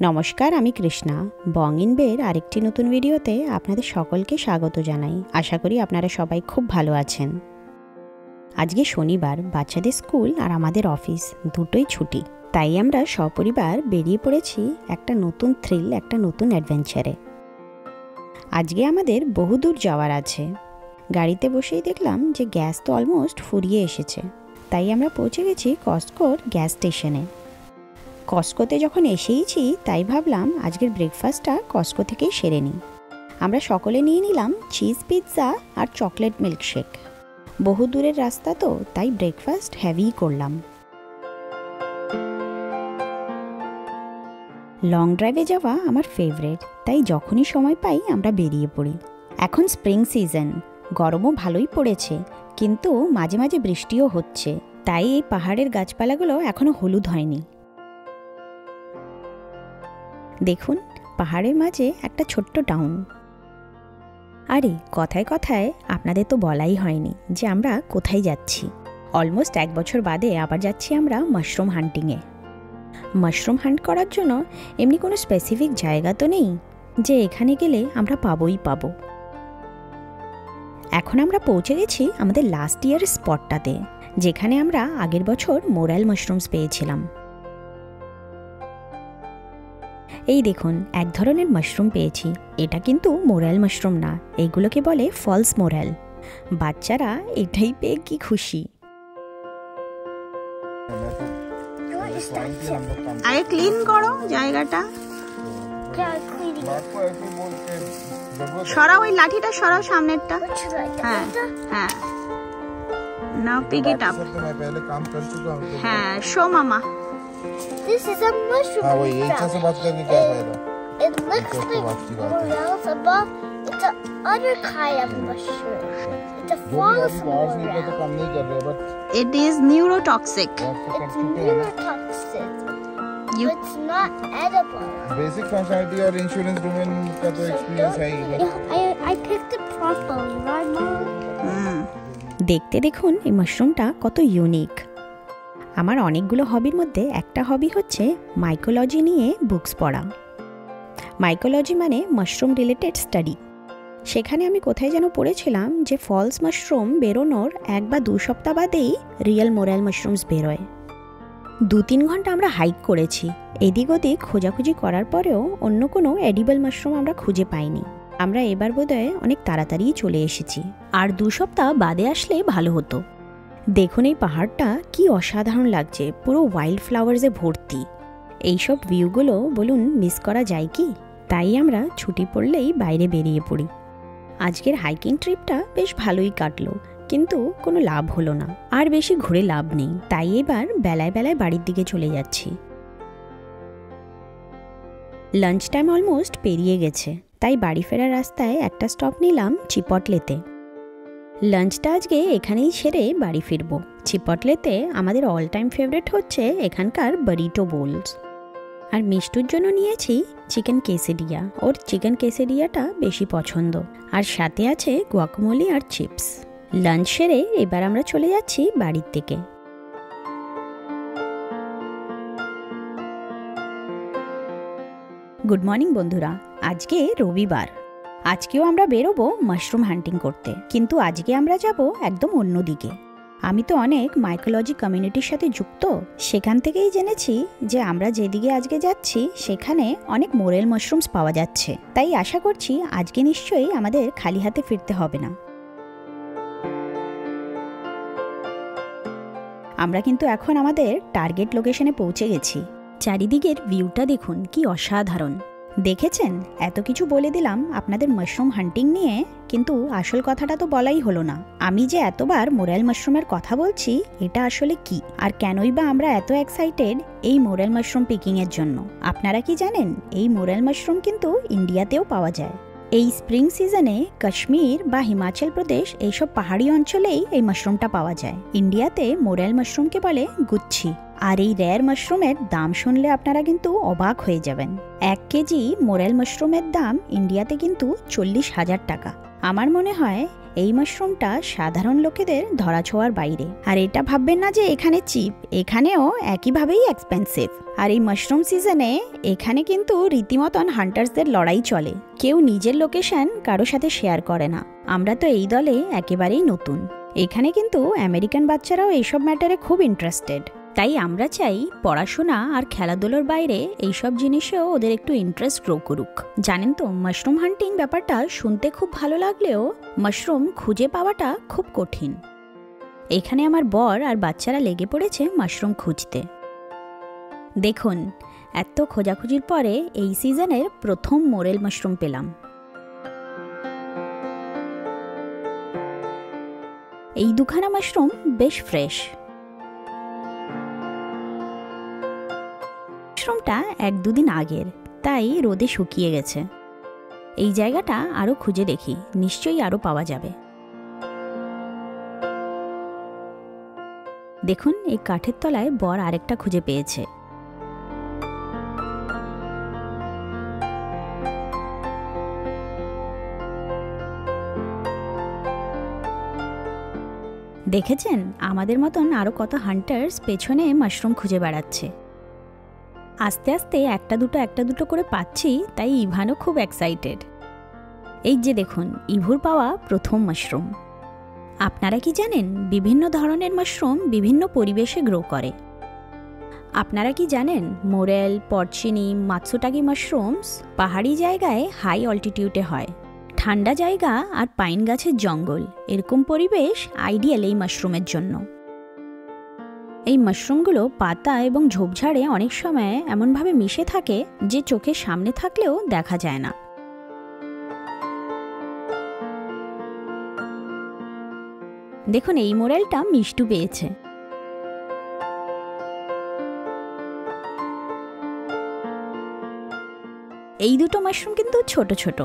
নমস্কার, আমি কৃষ্ণা। বং ইন বের আরেকটি নতুন ভিডিওতে আপনাদের সকলকে স্বাগত জানাই। আশা করি আপনারা সবাই খুব ভালো আছেন। আজকে শনিবার, বাচ্চাদের স্কুল আর আমাদের অফিস দুটোই ছুটি, তাই আমরা সপরিবার বেরিয়ে পড়েছি একটা নতুন থ্রিল, একটা নতুন অ্যাডভেঞ্চারে। আজকে আমাদের বহুদূর যাওয়ার আছে। গাড়িতে বসেই দেখলাম যে গ্যাস তো অলমোস্ট ফুরিয়ে এসেছে, তাই আমরা পৌঁছে গেছি কস্টকোর গ্যাস স্টেশনে। কস্টকোতে যখন এসেইছি তাই ভাবলাম আজকের ব্রেকফাস্টটা কস্টকো থেকেই সেরে নিই। আমরা সকলে নিয়ে নিলাম চিজ পিৎজা আর চকলেট মিল্কশেক। বহু দূরের রাস্তা তো, তাই ব্রেকফাস্ট হেভিই করলাম। লং ড্রাইভে যাওয়া আমার ফেভারিট, তাই যখনই সময় পাই আমরা বেরিয়ে পড়ি। এখন স্প্রিং সিজন, গরমও ভালোই পড়েছে, কিন্তু মাঝে মাঝে বৃষ্টিও হচ্ছে, তাই এই পাহাড়ের গাছপালাগুলো এখনো হলুদ হয়নি। দেখুন, পাহাড়ের মাঝে একটা ছোট্ট টাউন। আরে কথায় কথায় আপনাদের তো বলাই হয়নি যে আমরা কোথায় যাচ্ছি। অলমোস্ট 1 বছর বাদে আবার যাচ্ছি আমরা মাশরুম হান্টিংয়ে। মাশরুম হান্ট করার জন্য এমনি কোনো স্পেসিফিক জায়গা তো নেই যে এখানে গেলে আমরা পাবোই পাবো। এখন আমরা পৌঁছে গেছি আমাদের লাস্ট ইয়ারের স্পটটাতে, যেখানে আমরা আগের বছর মোরাল মাশরুমস পেয়েছিলাম। এই দেখুন, এক ধরনের মাশরুম পেয়েছি। এটা কিন্তু মোরাল মাশরুম না, এইগুলোকে বলে ফলস মোরাল। বাচ্চারা এটাই পেয়ে কি খুশি। আগে ক্লিন করো জায়গাটা, সরাও ওই লাঠিটা, সরাও সামনেরটা। হ্যাঁ হ্যাঁ, নাও পিক ইট আপ। হ্যাঁ, শো মামা। This is a mushroom. हाँ वही, एक से बात करके क्या फायदा? It looks like morels above. It's a other kind of mushroom. It's a false morel. तो काम नहीं कर रहे, but It is neurotoxic. It's neurotoxic. It's not edible. Basic functionality और इंश्योरेंस डोमेन का तो एक्सपीरियंस है ही। I picked it properly, right, Mom? দেখতে দেখুন এই মাশরুমটা কত ইউনিক। আমার অনেকগুলো হবির মধ্যে একটা হবি হচ্ছে মাইকোলজি নিয়ে বুকস পড়া। মাইকোলজি মানে মাশরুম রিলেটেড স্টাডি। সেখানে আমি কোথায় যেন পড়েছিলাম যে ফলস মাশরুম বেরোনোর 1 বা 2 সপ্তাহ বাদেই রিয়েল মোরাল মাশরুমস বেরোয়। 2-3 ঘন্টা আমরা হাইক করেছি, এদিক ওদিক খোঁজাখুঁজি করার পরেও অন্য কোনো এডিবল মাশরুম আমরা খুঁজে পাইনি। আমরা এবার বোধহয় অনেক তাড়াতাড়িই চলে এসেছি, আর 2 সপ্তাহ বাদে আসলে ভালো হতো। দেখুন এই পাহাড়টা কি অসাধারণ লাগছে, পুরো ওয়াইল্ড ফ্লাওয়ার্সে ভর্তি। এইসব ভিউগুলো বলুন মিস করা যায় কি? তাই আমরা ছুটি পড়লেই বাইরে বেরিয়ে পড়ি। আজকের হাইকিং ট্রিপটা বেশ ভালোই কাটলো, কিন্তু কোনো লাভ হলো না, আর বেশি ঘুরে লাভ নেই। তাই এবার বেলায় বেলায় বাড়ির দিকে চলে যাচ্ছি। লাঞ্চ টাইম অলমোস্ট পেরিয়ে গেছে, তাই বাড়ি ফেরার রাস্তায় একটা স্টপ নিলাম চিপটলেতে। লাঞ্চটা আজকে এখানেই সেরে বাড়ি ফিরবো। চিপটলেতে আমাদের অল টাইম ফেভারিট হচ্ছে এখানকার বারিটো বোলস। আর মিষ্টুর জন্য নিয়েছি চিকেন কেসেডিয়া। ওর চিকেন কেসেডিয়াটা বেশি পছন্দ, আর সাথে আছে গুয়াকামোলি আর চিপস। লাঞ্চ সেরে এবার আমরা চলে যাচ্ছি বাড়ির থেকে। গুড মর্নিং বন্ধুরা, আজকে রবিবার। আজকেও আমরা বেরোবো মাশরুম হান্টিং করতে, কিন্তু আজকে আমরা যাব একদম অন্যদিকে। আমি তো অনেক মাইকোলজি কমিউনিটির সাথে যুক্ত, সেখান থেকেই জেনেছি যে আমরা যেদিকে আজকে যাচ্ছি সেখানে অনেক মোরেল মাশরুমস পাওয়া যাচ্ছে। তাই আশা করছি আজকে নিশ্চয়ই আমাদের খালি হাতে ফিরতে হবে না। আমরা কিন্তু এখন আমাদের টার্গেট লোকেশনে পৌঁছে গেছি। চারিদিকের ভিউটা দেখুন কি অসাধারণ। দেখেছেন, এত কিছু বলে দিলাম আপনাদের মাশরুম হান্টিং নিয়ে, কিন্তু আসল কথাটা তো বলাই হলো না। আমি যে এতবার মোরাল মাশরুমের কথা বলছি, এটা আসলে কি আর কেনই বা আমরা এত এক্সাইটেড এই মোরাল মাশরুম পিকিং এর জন্য? আপনারা কি জানেন, এই মোরাল মাশরুম কিন্তু ইন্ডিয়াতেও পাওয়া যায়। এই স্প্রিং সিজনে কাশ্মীর বা হিমাচল প্রদেশ এইসব পাহাড়ি অঞ্চলেই এই মাশরুমটা পাওয়া যায়। ইন্ডিয়াতে মোরাল মাশরুমকে বলে গুচ্ছি। আর এই রেয়ার মাশরুমের দাম শুনলে আপনারা কিন্তু অবাক হয়ে যাবেন। 1 কেজি মোরাল মাশরুমের দাম ইন্ডিয়াতে কিন্তু 40,000 টাকা। আমার মনে হয় এই মাশরুমটা সাধারণ লোকেদের ধরাছোঁয়ার বাইরে। আর এটা ভাববেন না যে এখানে চিপ, এখানেও একইভাবেই এক্সপেন্সিভ। আর এই মাশরুম সিজনে এখানে কিন্তু রীতিমতন হান্টার্সদের লড়াই চলে। কেউ নিজের লোকেশন কারো সাথে শেয়ার করে না। আমরা তো এই দলে একেবারেই নতুন। এখানে কিন্তু আমেরিকান বাচ্চারাও এইসব ম্যাটারে খুব ইন্টারেস্টেড। তাই আমরা চাই পড়াশোনা আর খেলাধুলোর বাইরে এইসব জিনিসেও ওদের একটু ইন্টারেস্ট গ্রো করুক। জানেন তো, মাশরুম হান্টিং ব্যাপারটা শুনতে খুব ভালো লাগলেও মাশরুম খুঁজে পাওয়াটা খুব কঠিন। এখানে আমার বর আর বাচ্চারা লেগে পড়েছে মাশরুম খুঁজতে। দেখুন, এত খোঁজাখুঁজির পরে এই সিজনের প্রথম মোরেল মাশরুম পেলাম। এই দুখানা মাশরুম বেশ ফ্রেশ। মাশরুমটা 1-2 দিন আগের, তাই রোদে শুকিয়ে গেছে। এই জায়গাটা আরো খুঁজে দেখি, নিশ্চয়ই আরো পাওয়া যাবে। দেখুন, এই কাঠের তলায় বর আরেকটা খুঁজে পেয়েছে। দেখেছেন, আমাদের মতন আরো কত হান্টার্স পেছনে মাশরুম খুঁজে বেড়াচ্ছে। আস্তে আস্তে একটা দুটো করে পাচ্ছি, তাই ইভানও খুব এক্সাইটেড। এই যে দেখুন, ইভুর পাওয়া প্রথম মাশরুম। আপনারা কি জানেন, বিভিন্ন ধরনের মাশরুম বিভিন্ন পরিবেশে গ্রো করে। আপনারা কি জানেন, মোরেল, পরচিনি, মাতসুটাকি মাশরুমস পাহাড়ি জায়গায় হাই অল্টিটিউডে হয়। ঠান্ডা জায়গা আর পাইন গাছের জঙ্গল, এরকম পরিবেশ আইডিয়াল এই মাশরুমের জন্য। এই মাশরুমগুলো পাতা এবং ঝোপঝাড়ে অনেক সময় এমনভাবে মিশে থাকে যে চোখের সামনে থাকলেও দেখা যায় না। দেখুন, এই মোরেলটা মিষ্টু পেয়েছে। এই দুটো মাশরুম কিন্তু ছোট ছোট।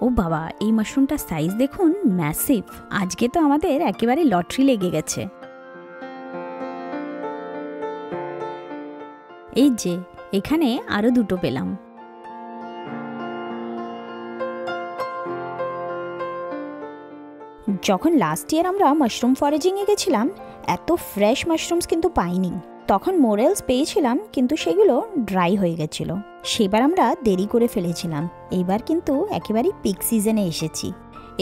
ও বাবা, এই মাশরুমটার সাইজ দেখুন, ম্যাসিভ। আজকে তো আমাদের একেবারে লটারি লেগে গেছে। এই যে এখানে আরো দুটো পেলাম। যখন লাস্ট ইয়ার আমরা মাশরুম ফরেজিংয়ে গেছিলাম, এত ফ্রেশ মাশরুমস কিন্তু পাইনি। তখন মোরেলস পেয়েছিলাম, কিন্তু সেগুলো ড্রাই হয়ে গেছিল। সেবার আমরা দেরি করে ফেলেছিলাম। এইবার কিন্তু একেবারেই পিক সিজনে এসেছি।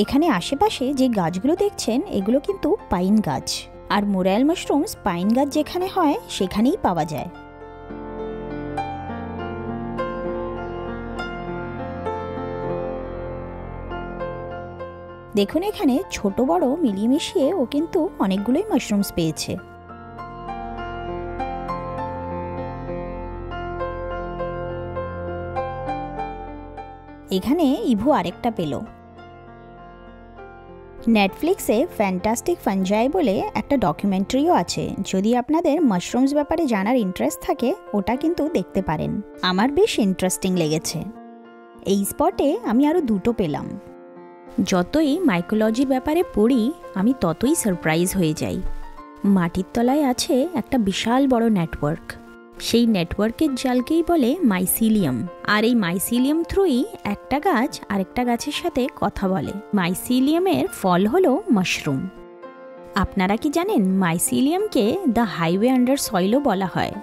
এখানে আশেপাশে যে গাছগুলো দেখছেন, এগুলো কিন্তু পাইন গাছ। আর মোরেল মাশরুমস পাইন গাছ যেখানে হয় সেখানেই পাওয়া যায়। দেখুন, এখানে ছোট বড় মিলিয়ে মিশিয়ে ও কিন্তু অনেকগুলোই মাশরুমস পেয়েছে। এখানে ইভু আরেকটা পেল। নেটফ্লিক্সে ফ্যান্টাস্টিক ফাঞ্জাই বলে একটা ডকুমেন্টারিও আছে। যদি আপনাদের মাশরুমস ব্যাপারে জানার ইন্টারেস্ট থাকে, ওটা কিন্তু দেখতে পারেন। আমার বেশ ইন্টারেস্টিং লেগেছে। এই স্পটে আমি আরো দুটো পেলাম। যতই মাইকোলজির ব্যাপারে পড়ি, আমি ততই সারপ্রাইজ হয়ে যাই। মাটির তলায় আছে একটা বিশাল বড় নেটওয়ার্ক। সেই নেটওয়ার্কের জালকেই বলে মাইসিলিয়াম। আর এই মাইসিলিয়াম থ্রুই একটা গাছ আরেকটা গাছের সাথে কথা বলে। মাইসিলিয়ামের ফল হলো মাশরুম। আপনারা কি জানেন, মাইসিলিয়ামকে দ্য হাইওয়ে আন্ডার সয়েলও বলা হয়।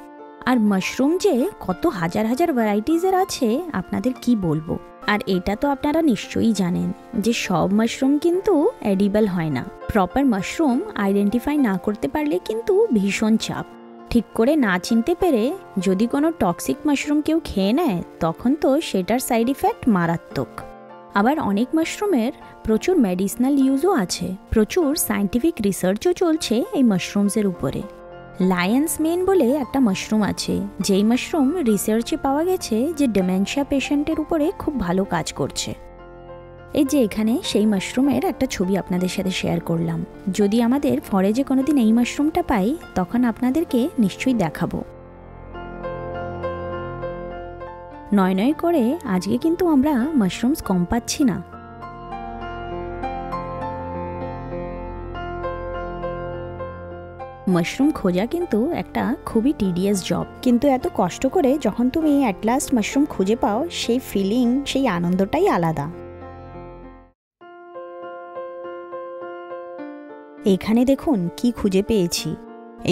আর মাশরুম যে কত হাজার হাজার ভ্যারাইটিজের আছে, আপনাদের কি বলবো। আর এটা তো আপনারা নিশ্চয়ই জানেন যে সব মাশরুম কিন্তু এডিবল হয় না। প্রপার মাশরুম আইডেন্টিফাই না করতে পারলে কিন্তু ভীষণ চাপ। ঠিক করে না চিনতে পেরে যদি কোনো টক্সিক মাশরুম কেউ খেয়ে নেয়, তখন তো সেটার সাইড ইফেক্ট মারাত্মক। আবার অনেক মাশরুমের প্রচুর মেডিসিনাল ইউজও আছে। প্রচুর সায়েন্টিফিক রিসার্চও চলছে এই মাশরুমসের উপরে। লায়ন্স মেন বলে একটা মাশরুম আছে, যেই মাশরুম রিসার্চে পাওয়া গেছে যে ডিমেনশিয়া পেশেন্টের উপরে খুব ভালো কাজ করছে। এই যে এখানে সেই মাশরুমের একটা ছবি আপনাদের সাথে শেয়ার করলাম। যদি আমাদের ফরেজে কোনোদিন এই মাশরুমটা পাই, তখন আপনাদেরকে নিশ্চয়ই দেখাবো। নয় নয় করে আজকে কিন্তু আমরা মাশরুমস কম পাচ্ছি না। মাশরুম খোঁজা কিন্তু একটা খুবই টিডিয়াস জব, কিন্তু এত কষ্ট করে যখন তুমি অ্যাট লাস্ট মাশরুম খুঁজে পাও, সেই ফিলিং, সেই আনন্দটাই আলাদা। এখানে দেখুন কি খুঁজে পেয়েছি।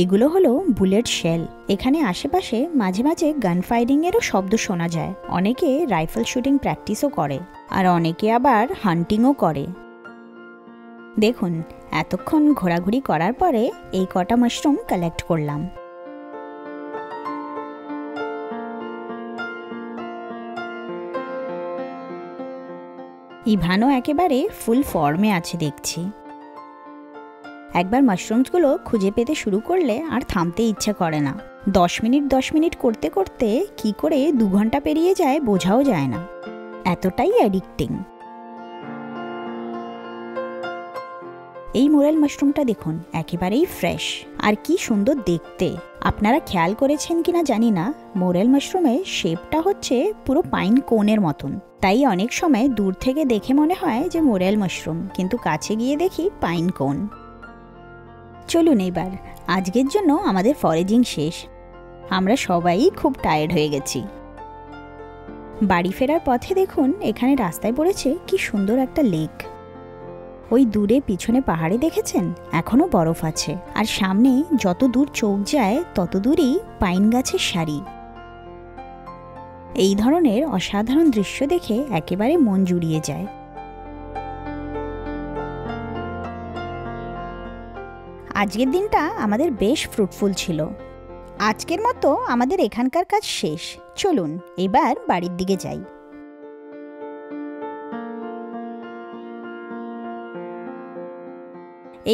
এইগুলো হলো বুলেট শেল। এখানে আশেপাশে মাঝে মাঝে গান ফায়ারিংয়েরও শব্দ শোনা যায়। অনেকে রাইফেল শুটিং প্র্যাকটিসও করে, আর অনেকে আবার হান্টিংও করে। দেখুন, এতক্ষণ ঘোরাঘুরি করার পরে এই কটা মাশরুম কালেক্ট করলাম। ইভানও একেবারে ফুল ফর্মে আছে দেখছি। একবার মাশরুমসগুলো খুঁজে পেতে শুরু করলে আর থামতে ইচ্ছা করে না। 10 মিনিট করতে করতে কি করে 2 ঘন্টা পেরিয়ে যায় বোঝাও যায় না, এতটাই অ্যাডিক্টিং। এই মোরেল মাশরুমটা দেখুন, একেবারেই ফ্রেশ আর কি সুন্দর দেখতে। আপনারা খেয়াল করেছেন কিনা জানি না, মোরেল মাশরুমের শেপটা হচ্ছে পুরো পাইন কোনের মতন। তাই অনেক সময় দূর থেকে দেখে মনে হয় যে মোরেল মাশরুম, কিন্তু কাছে গিয়ে দেখি পাইন কোন। চলুন এবার, আজকের জন্য আমাদের ফরেজিং শেষ। আমরা সবাই খুব টায়ার্ড হয়ে গেছি। বাড়ি ফেরার পথে দেখুন, এখানে রাস্তায় পড়েছে কি সুন্দর একটা লেক। ওই দূরে পিছনে পাহাড়ে দেখেছেন, এখনো বরফ আছে, আর সামনে যত দূর চোখ যায় তত দূরই পাইন গাছের সারি। এই ধরনের অসাধারণ দৃশ্য দেখে একেবারে মন জুড়িয়ে যায়। আজকের দিনটা আমাদের বেশ ফ্রুটফুল ছিল। আজকের মতো আমাদের এখানকার কাজ শেষ। চলুন এবার বাড়ির দিকে যাই।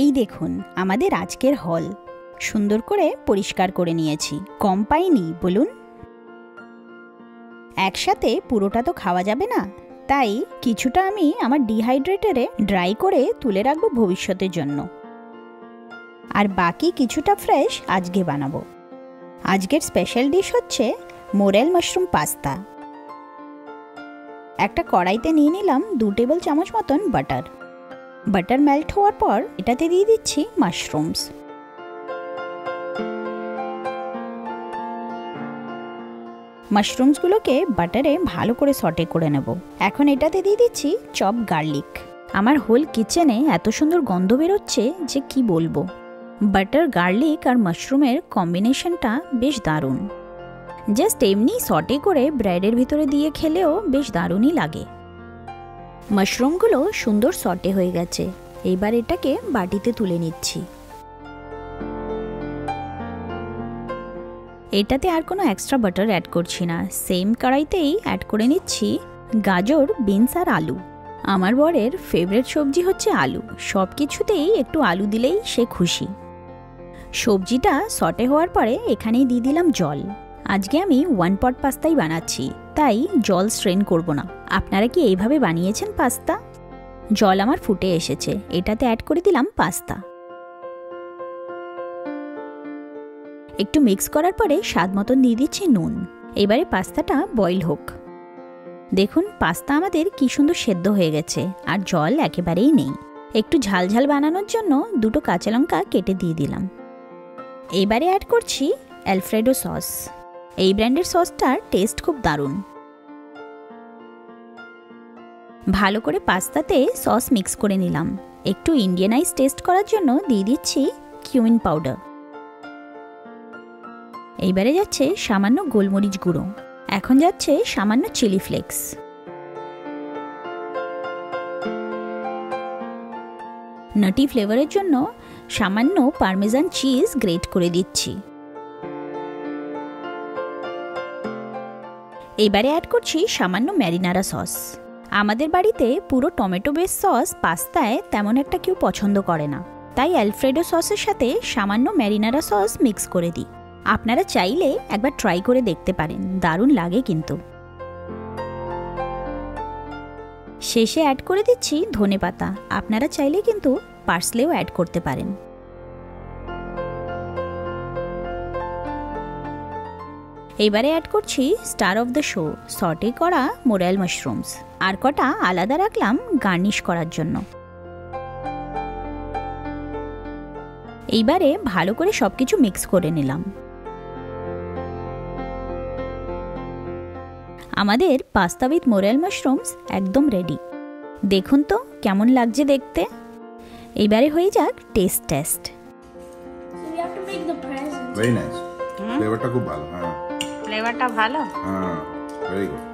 এই দেখুন আমাদের আজকের হল, সুন্দর করে পরিষ্কার করে নিয়েছি। কম পাইনি বলুন? একসাথে পুরোটা তো খাওয়া যাবে না, তাই কিছুটা আমি আমার ডিহাইড্রেটরে ড্রাই করে তুলে রাখবো ভবিষ্যতের জন্য, আর বাকি কিছুটা ফ্রেশ আজকে বানাবো। আজকের স্পেশাল ডিশ হচ্ছে মোরেল মাশরুম পাস্তা। একটা কড়াইতে নিয়ে নিলাম 2 টেবিল চামচ মতন বাটার। বাটার মেল্ট হওয়ার পর এটাতে দিয়ে দিচ্ছি মাশরুমস। মাশরুমসগুলোকে বাটারে ভালো করে সটে করে নেব। এখন এটাতে দিয়ে দিচ্ছি চপ গার্লিক। আমার হোল কিচেনে এত সুন্দর গন্ধ বেরোচ্ছে যে কি বলবো। বাটার, গার্লিক আর মাশরুমের কম্বিনেশনটা বেশ দারুণ। জাস্ট এমনি সটে করে ব্রেডের ভিতরে দিয়ে খেলেও বেশ দারুণই লাগে। মাশরুমগুলো সুন্দর সটে হয়ে গেছে, এইবার এটাকে বাটিতে তুলে নিচ্ছি। এটাতে আর কোনো এক্সট্রা বাটার অ্যাড করছি না, সেম কড়াইতেই অ্যাড করে নিচ্ছি গাজর, বিনস আর আলু। আমার বরের ফেভারিট সবজি হচ্ছে আলু, সব কিছুতেই একটু আলু দিলেই সে খুশি। সবজিটা সটে হওয়ার পরে এখানেই দিয়ে দিলাম জল। আজকে আমি 1 পট পাস্তাই বানাচ্ছি, তাই জল স্ট্রেন করব না। আপনারা কি এইভাবে বানিয়েছেন পাস্তা? জল আমার ফুটে এসেছে, এটাতে অ্যাড করে দিলাম পাস্তা। একটু মিক্স করার পরে স্বাদ মতন দিয়ে দিচ্ছি নুন। এবারে পাস্তাটা বয়েল হোক। দেখুন পাস্তা আমাদের কি সুন্দর সেদ্ধ হয়ে গেছে, আর জল একেবারেই নেই। একটু ঝালঝাল বানানোর জন্য 2টো কাঁচা লঙ্কা কেটে দিয়ে দিলাম। এবারে অ্যাড করছি অ্যালফ্রেডো সস। এই ব্র্যান্ডের সসটার টেস্ট খুব দারুণ। ভালো করে পাস্তাতে সস মিক্স করে নিলাম। একটু ইন্ডিয়ানাইজ টেস্ট করার জন্য দিয়ে দিচ্ছি কিউমিন পাউডার। এইবারে যাচ্ছে সামান্য গোলমরিচ গুঁড়ো। এখন যাচ্ছে সামান্য চিলি ফ্লেক্স। নাটি ফ্লেভারের জন্য সামান্য পার্মেজান চিজ গ্রেট করে দিচ্ছি। এবারে অ্যাড করছি সামান্য ম্যারিনারা সস। আমাদের বাড়িতে পুরো টমেটো বেস সস পাস্তায় তেমন একটা কেউ পছন্দ করে না, তাই অ্যালফ্রেডো সসের সাথে সামান্য ম্যারিনারা সস মিক্স করে দিই। আপনারা চাইলে একবার ট্রাই করে দেখতে পারেন, দারুণ লাগে কিন্তু। শেষে অ্যাড করে দিচ্ছি ধনেপাতা। আপনারা চাইলে কিন্তু পার্সলেও অ্যাড করতে পারেন। এবারে অ্যাড করছি star of the show, saute করা মোরেল মাশরুমস। আর কটা আলাদা রাখলাম গার্নিশ করার জন্য। এইবারে ভালো করে সব কিছু মিক্স করে নিলাম। আমাদের পাস্তা উইথ মোরেল মাশরুমস একদম রেডি। দেখুন তো কেমন লাগছে দেখতে। এইবারে হয়ে যাক test test. So we have to make the present. Very nice. ফ্লেভারটা খুব ভালো। হ্যাঁ ফ্লেভারটা ভালো। হ্যাঁ ভেরি গুড।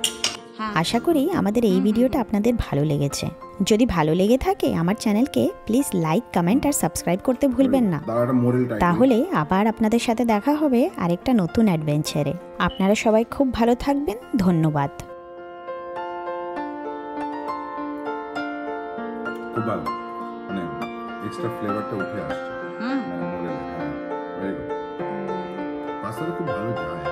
আশা করি আমাদের এই ভিডিওটা আপনাদের ভালো লেগেছে। যদি ভালো লেগে থাকে আমার চ্যানেলকে প্লিজ লাইক, কমেন্ট আর সাবস্ক্রাইব করতে ভুলবেন না। দাঁড়াটা মোরেল টাইপ। তাহলে আবার আপনাদের সাথে দেখা হবে আরেকটা নতুন অ্যাডভেঞ্চারে। আপনারা সবাই খুব ভালো থাকবেন। ধন্যবাদ। খুব ভালো, মানে এক্সট্রা ফ্লেভারটা উঠে আসছে। মানে মোরেল, হ্যাঁ ভেরি গুড। পাস্তাটা খুব ভালো যায়।